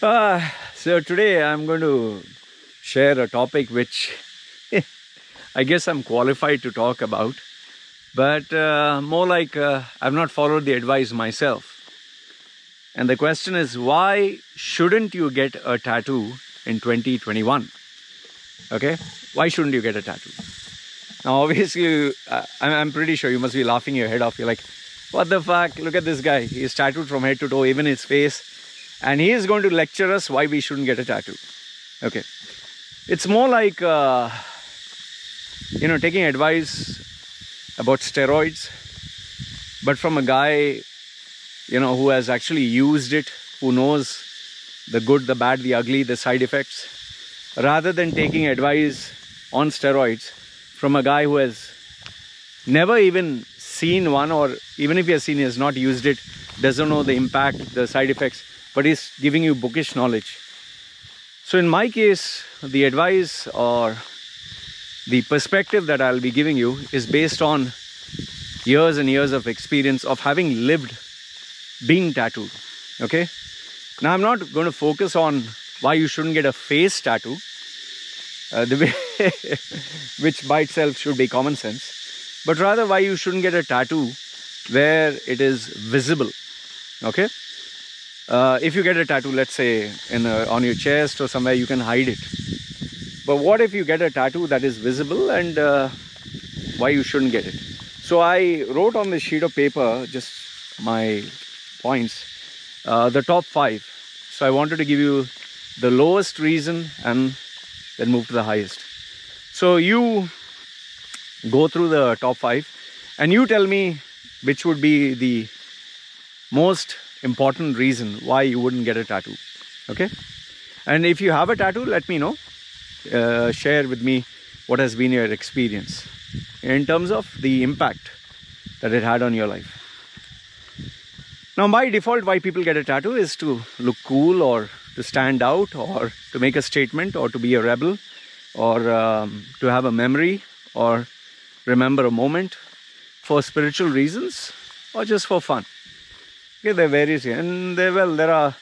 So today I'm going to share a topic which I guess I'm qualified to talk about, but more like I've not followed the advice myself. And the question is, why shouldn't you get a tattoo in 2021? Okay, why shouldn't you get a tattoo? Now, obviously, I'm pretty sure you must be laughing your head off. You're like, what the fuck? Look at this guy. He's tattooed from head to toe, even his face. And he is going to lecture us why we shouldn't get a tattoo. Okay. It's more like, taking advice about steroids, but from a guy, who has actually used it, who knows the good, the bad, the ugly, the side effects, rather than taking advice on steroids from a guy who has never even seen one, or even if he has seen, he has not used it, doesn't know the impact, the side effects, but he's giving you bookish knowledge. So in my case, the advice or the perspective that I'll be giving you is based on years and years of experience of having lived being tattooed. Okay, now I'm not going to focus on why you shouldn't get a face tattoo, which by itself should be common sense, but rather why you shouldn't get a tattoo where it is visible. Okay, if you get a tattoo, let's say on your chest or somewhere, you can hide it. But what if you get a tattoo that is visible, and why you shouldn't get it? So I wrote on this sheet of paper just my points, the top 5. So I wanted to give you the lowest reason and then move to the highest. So you go through the top 5 and you tell me which would be the most important reason why you wouldn't get a tattoo. Okay, and if you have a tattoo, let me know. Share with me what has been your experience in terms of the impact that it had on your life. Now, by default, why people get a tattoo is to look cool, or to stand out, or to make a statement, or to be a rebel, or to have a memory, or remember a moment, for spiritual reasons, or just for fun. Okay, there are various, and there are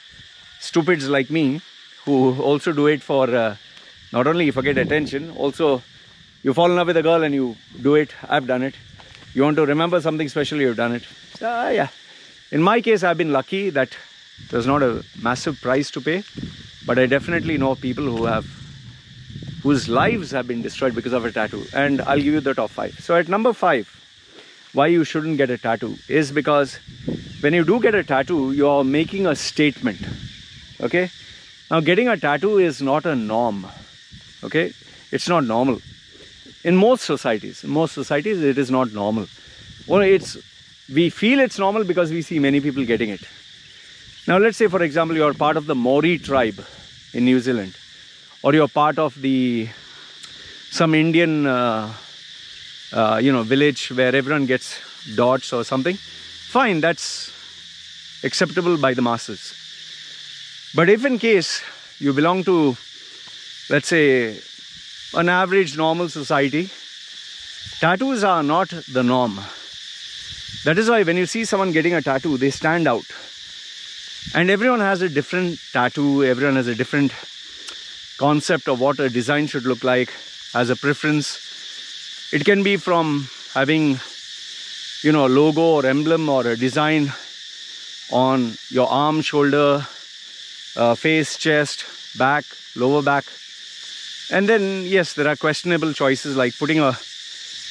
stupids like me who also do it for not only for get attention, also you fall in love with a girl and you do it. I've done it. You want to remember something special, you've done it. Yeah. In my case, I've been lucky that there's not a massive price to pay, but I definitely know people whose lives have been destroyed because of a tattoo. And I'll give you the top 5. So at number 5, why you shouldn't get a tattoo is because when you do get a tattoo, you're making a statement. Okay, now getting a tattoo is not a norm. Okay, it's not normal in most societies. In most societies, it is not normal. Well, we feel it's normal because we see many people getting it. Now, let's say, for example, you're part of the Maori tribe in New Zealand, or you're part of some Indian village where everyone gets dots or something. Fine, that's acceptable by the masses. But if in case you belong to, let's say, an average normal society, tattoos are not the norm. That is why when you see someone getting a tattoo, they stand out. And everyone has a different tattoo, everyone has a different concept of what a design should look like, has a preference. It can be from having, a logo or emblem or a design on your arm, shoulder, face, chest, back, lower back. And then, yes, there are questionable choices like putting a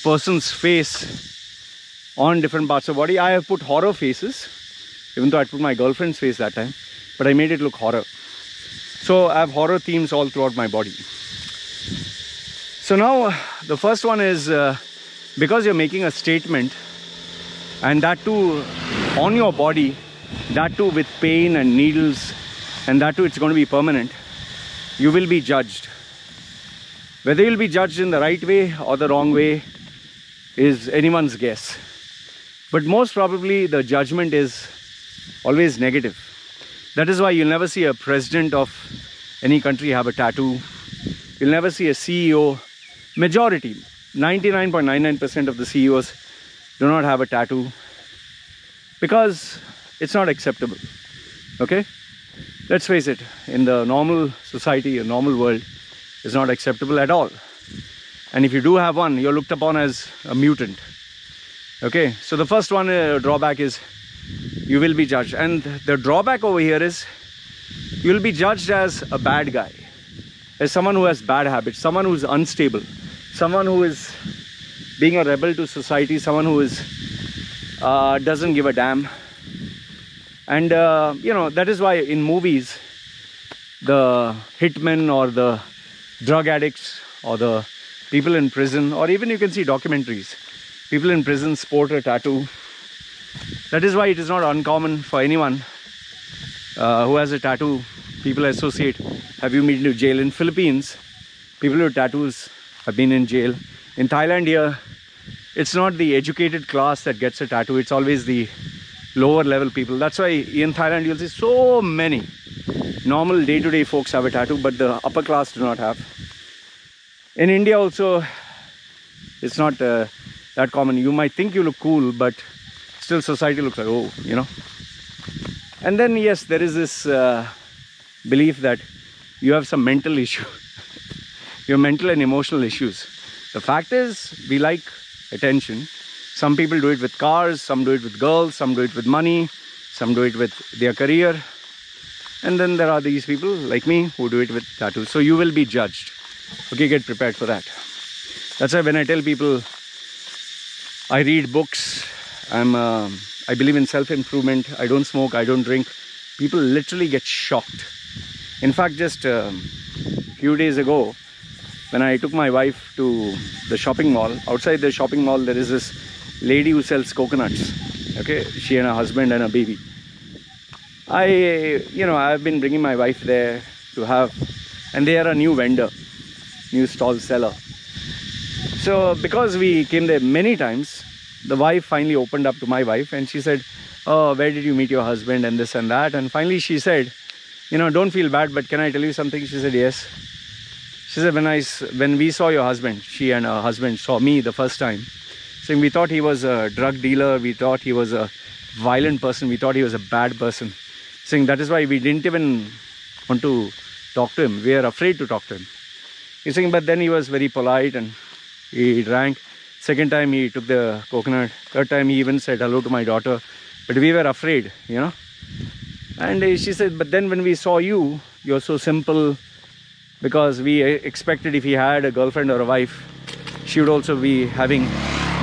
person's face on different parts of the body. I have put horror faces, even though I put my girlfriend's face that time, but I made it look horror. So I have horror themes all throughout my body. So now the first one is because you're making a statement, and that too on your body, that too with pain and needles, and that too it's going to be permanent, you will be judged. Whether you'll be judged in the right way or the wrong way is anyone's guess. But most probably the judgment is always negative. That is why you'll never see a president of any country have a tattoo. You'll never see a CEO. Majority, 99.99% of the CEOs do not have a tattoo because it's not acceptable. Okay, let's face it, in the normal society, a normal world, is not acceptable at all. And if you do have one, you're looked upon as a mutant. Okay, so the first one drawback is you will be judged. And the drawback over here is you'll be judged as a bad guy, as someone who has bad habits, someone who's unstable, someone who is being a rebel to society, someone who is doesn't give a damn. And you know, that is why in movies, the hitmen or the drug addicts or the people in prison, or even you can see documentaries, people in prison sport a tattoo. That is why it is not uncommon for anyone who has a tattoo. People associate, have you been to jail? In Philippines, people with tattoos have been in jail. In Thailand here, it's not the educated class that gets a tattoo, it's always the lower level people. That's why in Thailand you'll see so many normal day-to-day folks have a tattoo, but the upper class do not have. In India also, it's not that common. You might think you look cool, but still society looks like, oh, you know. And then yes, there is this belief that you have some mental issue. Your mental and emotional issues. The fact is, we like attention. Some people do it with cars, some do it with girls, some do it with money, some do it with their career. And then there are these people like me who do it with tattoos. So you will be judged. Okay, get prepared for that. That's why when I tell people I read books, I believe in self-improvement, I don't smoke, I don't drink, people literally get shocked. In fact, just a few days ago, when I took my wife to the shopping mall, outside the shopping mall there is this lady who sells coconuts. Okay, she and her husband and a baby. I've been bringing my wife there to have, and they are a new vendor, new stall seller. So because we came there many times, the wife finally opened up to my wife and she said, oh, where did you meet your husband and this and that. And finally she said, you know, don't feel bad, but can I tell you something? She said, yes. She said, when we saw your husband, she and her husband saw me the first time, saying we thought he was a drug dealer, we thought he was a violent person, we thought he was a bad person. Saying that is why we didn't even want to talk to him. We are afraid to talk to him. He's saying, but then he was very polite and he drank. Second time he took the coconut. Third time he even said hello to my daughter. But we were afraid, you know. And she said, but then when we saw you, you're so simple, because we expected if he had a girlfriend or a wife, she would also be having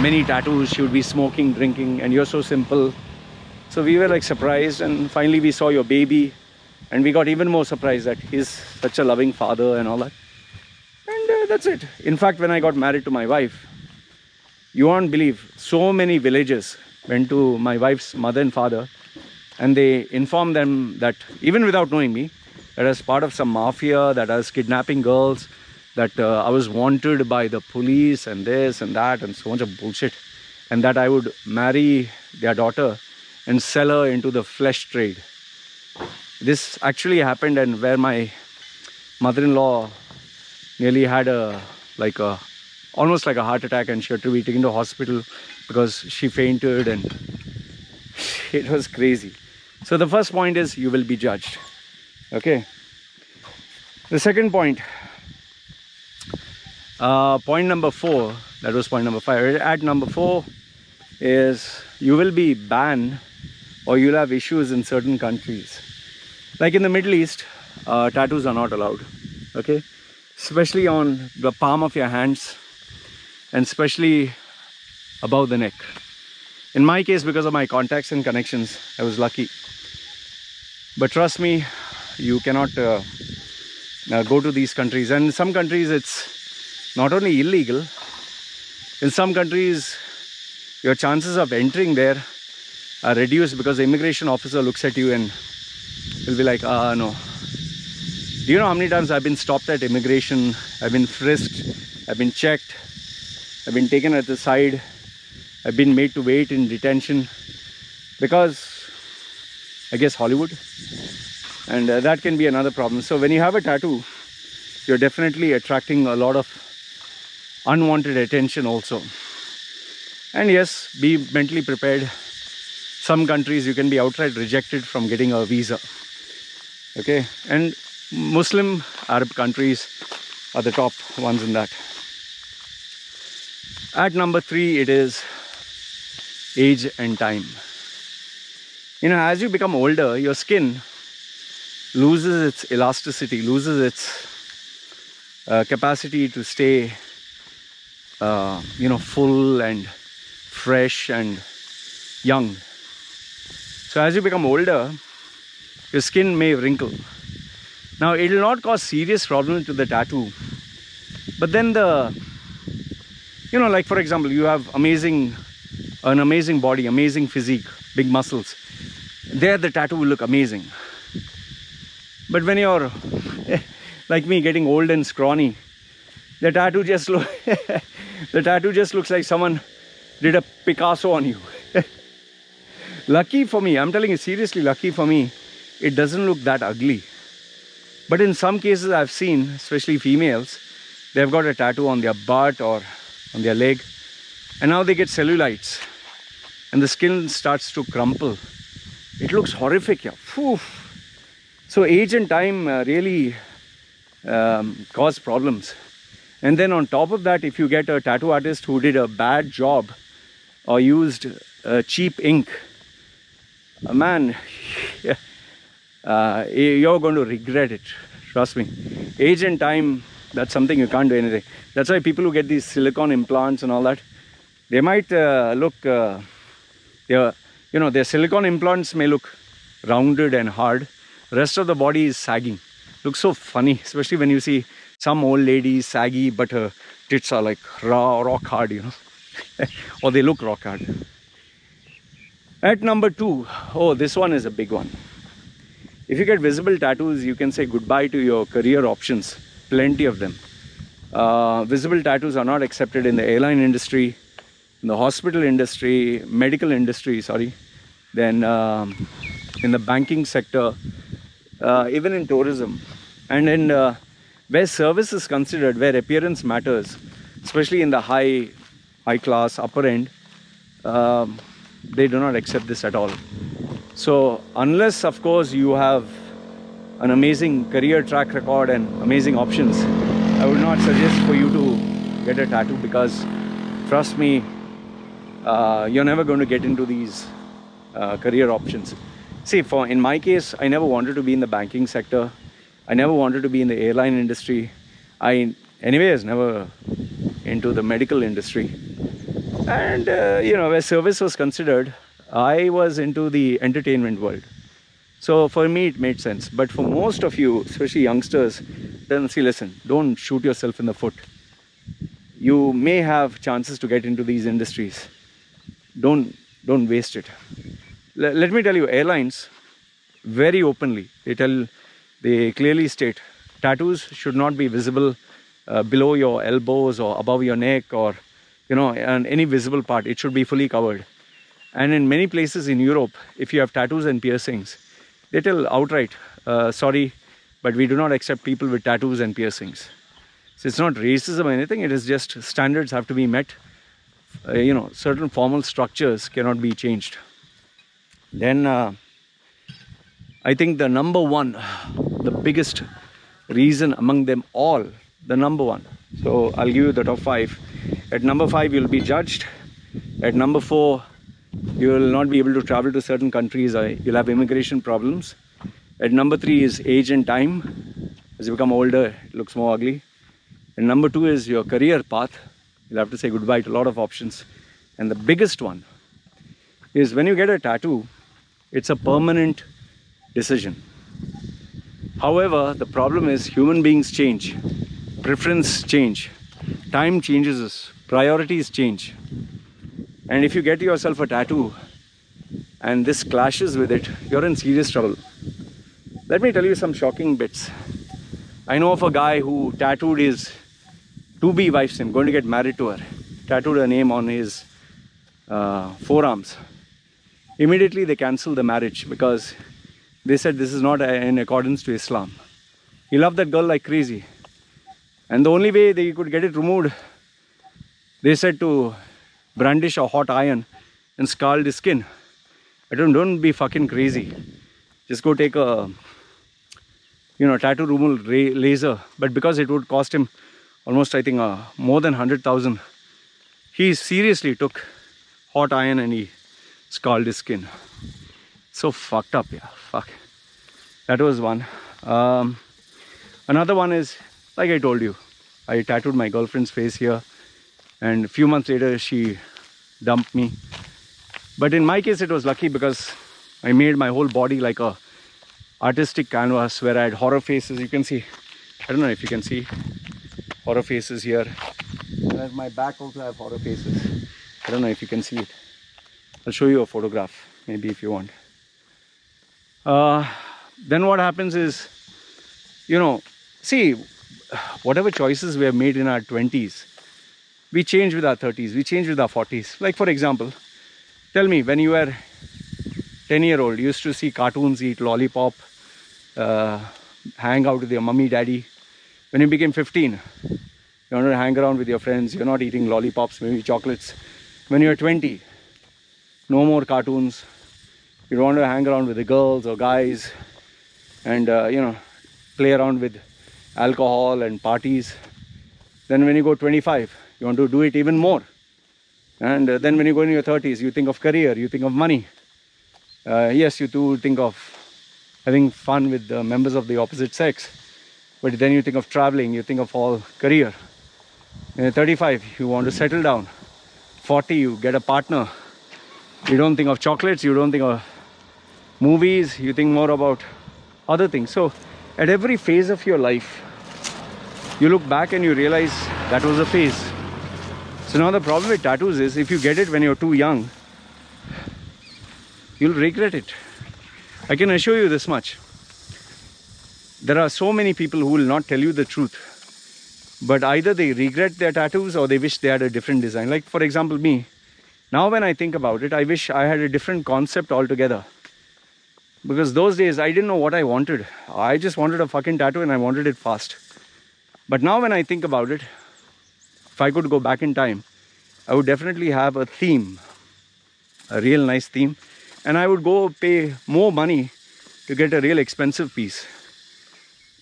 many tattoos, she would be smoking, drinking, and you're so simple. So we were like surprised, and finally we saw your baby and we got even more surprised that he's such a loving father and all that. And that's it. In fact, when I got married to my wife, you won't believe, so many villagers went to my wife's mother and father and they informed them that, even without knowing me, that I was part of some mafia, that I was kidnapping girls, that I was wanted by the police and this and that and so much of bullshit, and that I would marry their daughter and sell her into the flesh trade. This actually happened, and where my mother-in-law nearly had almost like a heart attack, and she had to be taken to hospital because she fainted, and it was crazy. So the first point is you will be judged. Okay. The second point, point number 4, that was point number 5. At number 4 is you will be banned, or you'll have issues in certain countries. Like in the Middle East, tattoos are not allowed. Okay, especially on the palm of your hands, and especially above the neck. In my case, because of my contacts and connections, I was lucky. But trust me, you cannot go to these countries. And in some countries it's not only illegal, in some countries your chances of entering there are reduced, because the immigration officer looks at you and will be like, no. Do you know how many times I've been stopped at immigration? I've been frisked, I've been checked, I've been taken at the side, I've been made to wait in detention, because I guess Hollywood. And that can be another problem. So when you have a tattoo, you're definitely attracting a lot of unwanted attention also. And yes, be mentally prepared. Some countries you can be outright rejected from getting a visa. Okay, and Muslim Arab countries are the top ones in that. At number 3, it is age and time. You know, as you become older, your skin loses its elasticity, loses its capacity to stay, full and fresh and young. So as you become older, your skin may wrinkle. Now, it will not cause serious problems to the tattoo, but then like for example, you have an amazing body, amazing physique, big muscles. There the tattoo will look amazing. But when you're like me, getting old and scrawny, the tattoo just looks like someone did a Picasso on you. Lucky for me, I'm telling you seriously, lucky for me, it doesn't look that ugly. But in some cases I've seen, especially females, they've got a tattoo on their butt or on their leg, and now they get cellulites and the skin starts to crumple. It looks horrific. Yeah. Phew. So age and time really cause problems. And then on top of that, if you get a tattoo artist who did a bad job or used cheap ink, man, you're going to regret it. Trust me. Age and time, that's something you can't do anything. That's why people who get these silicone implants and all that, they might look, their silicone implants may look rounded and hard. The rest of the body is sagging. Looks so funny, especially when you see some old lady saggy, but her tits are like rock hard, or they look rock hard. At number 2, oh, this one is a big one. If you get visible tattoos, you can say goodbye to your career options. Plenty of them. Visible tattoos are not accepted in the airline industry, in the hospital industry, medical industry, then in the banking sector, even in tourism, and in where service is considered, where appearance matters, especially in the high class, upper end, they do not accept this at all. So unless, of course, you have an amazing career track record and amazing options, I would not suggest for you to get a tattoo, because trust me, you're never going to get into these career options. See, in my case, I never wanted to be in the banking sector. I never wanted to be in the airline industry. I was never into the medical industry. And, where service was considered, I was into the entertainment world. So for me, it made sense. But for most of you, especially youngsters, then see, listen, don't shoot yourself in the foot. You may have chances to get into these industries. Don't waste it. Let me tell you, airlines, very openly, they clearly state, tattoos should not be visible below your elbows or above your neck, or and any visible part. It should be fully covered. And in many places in Europe, if you have tattoos and piercings, they tell outright, sorry, but we do not accept people with tattoos and piercings. So it's not racism or anything, it is just standards have to be met. Certain formal structures cannot be changed. Then I think the number one, the biggest reason among them all, the number one. So I'll give you the top 5. At number 5, you'll be judged. At number 4, you will not be able to travel to certain countries, or you'll have immigration problems. At number 3 is age and time. As you become older, it looks more ugly. And number 2 is your career path. You'll have to say goodbye to a lot of options. And the biggest one is when you get a tattoo, it's a permanent decision. However, the problem is human beings change, preference change, time changes us, priorities change. And if you get yourself a tattoo and this clashes with it, you're in serious trouble. Let me tell you some shocking bits. I know of a guy who tattooed his to-be wife's name, going to get married to her, tattooed her name on his forearms. Immediately they cancelled the marriage because they said this is not in accordance to Islam. He loved that girl like crazy. And the only way they could get it removed, they said to brandish a hot iron and scald his skin. Don't be fucking crazy. Just go take a tattoo removal laser, but because it would cost him almost, I think, more than 100,000, he seriously took hot iron and he scalded his skin. So fucked up, yeah. Fuck. That was one. Another one is, like I told you, I tattooed my girlfriend's face here, and a few months later she dumped me. But in my case it was lucky because I made my whole body like a artistic canvas where I had horror faces. You can see, I don't know if you can see horror faces here, and at my back also I have horror faces. I don't know if you can see it. I'll show you a photograph maybe if you want. Then what happens is, see, whatever choices we have made in our 20s, we change with our 30s, we change with our 40s. Like for example, tell me, when you were 10-year-old, you used to see cartoons, eat lollipop, hang out with your mummy, daddy. When you became 15, you want to hang around with your friends, you're not eating lollipops, maybe chocolates. When you're 20, no more cartoons. You don't want to hang around with the girls or guys and, play around with alcohol and parties. Then when you go 25, you want to do it even more. And then when you go in your 30s, you think of career, you think of money. Yes, you do think of having fun with the members of the opposite sex. But then you think of traveling, you think of all career. And 35, you want to settle down. 40, you get a partner. You don't think of chocolates, you don't think of movies, you think more about other things. So at every phase of your life, you look back and you realize that was a phase. So now the problem with tattoos is, if you get it when you're too young, you'll regret it. I can assure you this much. There are so many people who will not tell you the truth, but either they regret their tattoos or they wish they had a different design. Like for example me, now when I think about it, I wish I had a different concept altogether. Because those days I didn't know what I wanted. I just wanted a fucking tattoo and I wanted it fast. But now when I think about it, if I could go back in time, I would definitely have a theme, a real nice theme, and I would go pay more money to get a real expensive piece.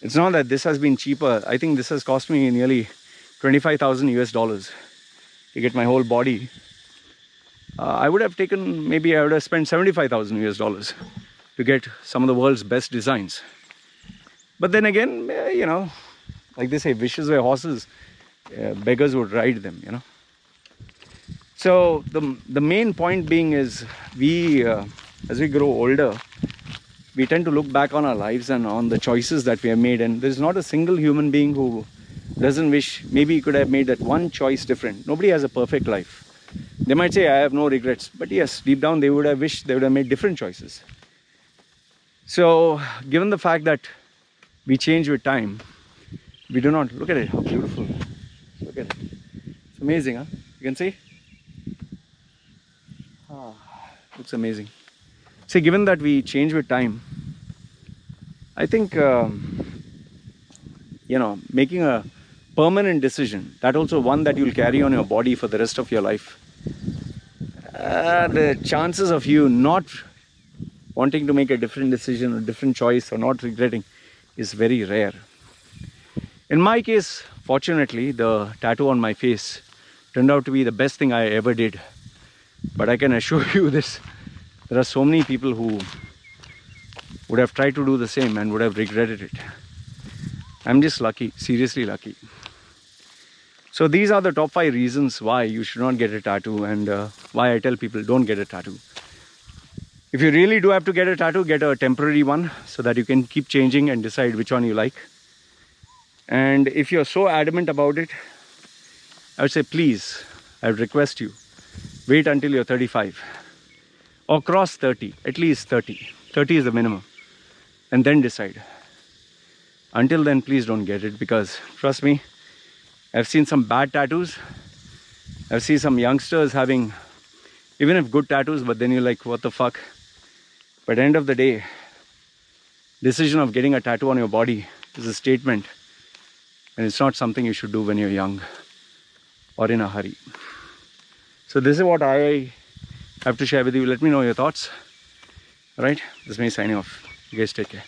It's not that this has been cheaper. I think this has cost me nearly 25,000 US dollars to get my whole body. I would have spent 75,000 US dollars to get some of the world's best designs. But then again, like they say, wishes were horses, beggars would ride them, So the main point being is, as we grow older, we tend to look back on our lives and on the choices that we have made, and there's not a single human being who doesn't wish maybe he could have made that one choice different. Nobody has a perfect life. They might say, I have no regrets, but yes, deep down they would have wished they would have made different choices. So given the fact that we change with time, we do not look at it. How beautiful. Look at it. It's amazing, huh? You can see? Looks amazing. See, given that we change with time, I think, making a permanent decision, that also one that you'll carry on your body for the rest of your life, the chances of you not wanting to make a different decision, a different choice, or not regretting is very rare. In my case, fortunately, the tattoo on my face turned out to be the best thing I ever did. But I can assure you this, there are so many people who would have tried to do the same and would have regretted it. I'm just lucky, seriously lucky. So these are the top 5 reasons why you should not get a tattoo, and why I tell people don't get a tattoo. If you really do have to get a tattoo, get a temporary one so that you can keep changing and decide which one you like. And if you're so adamant about it, I would say please, I would request you, wait until you're 35 or cross 30, at least 30. 30 is the minimum, and then decide. Until then, please don't get it, because trust me, I've seen some bad tattoos. I've seen some youngsters having, even if good tattoos, but then you're like, what the fuck? But at the end of the day, decision of getting a tattoo on your body is a statement, and it's not something you should do when you're young or in a hurry. So this is what I have to share with you. Let me know your thoughts. All right, this is me signing off. You guys take care.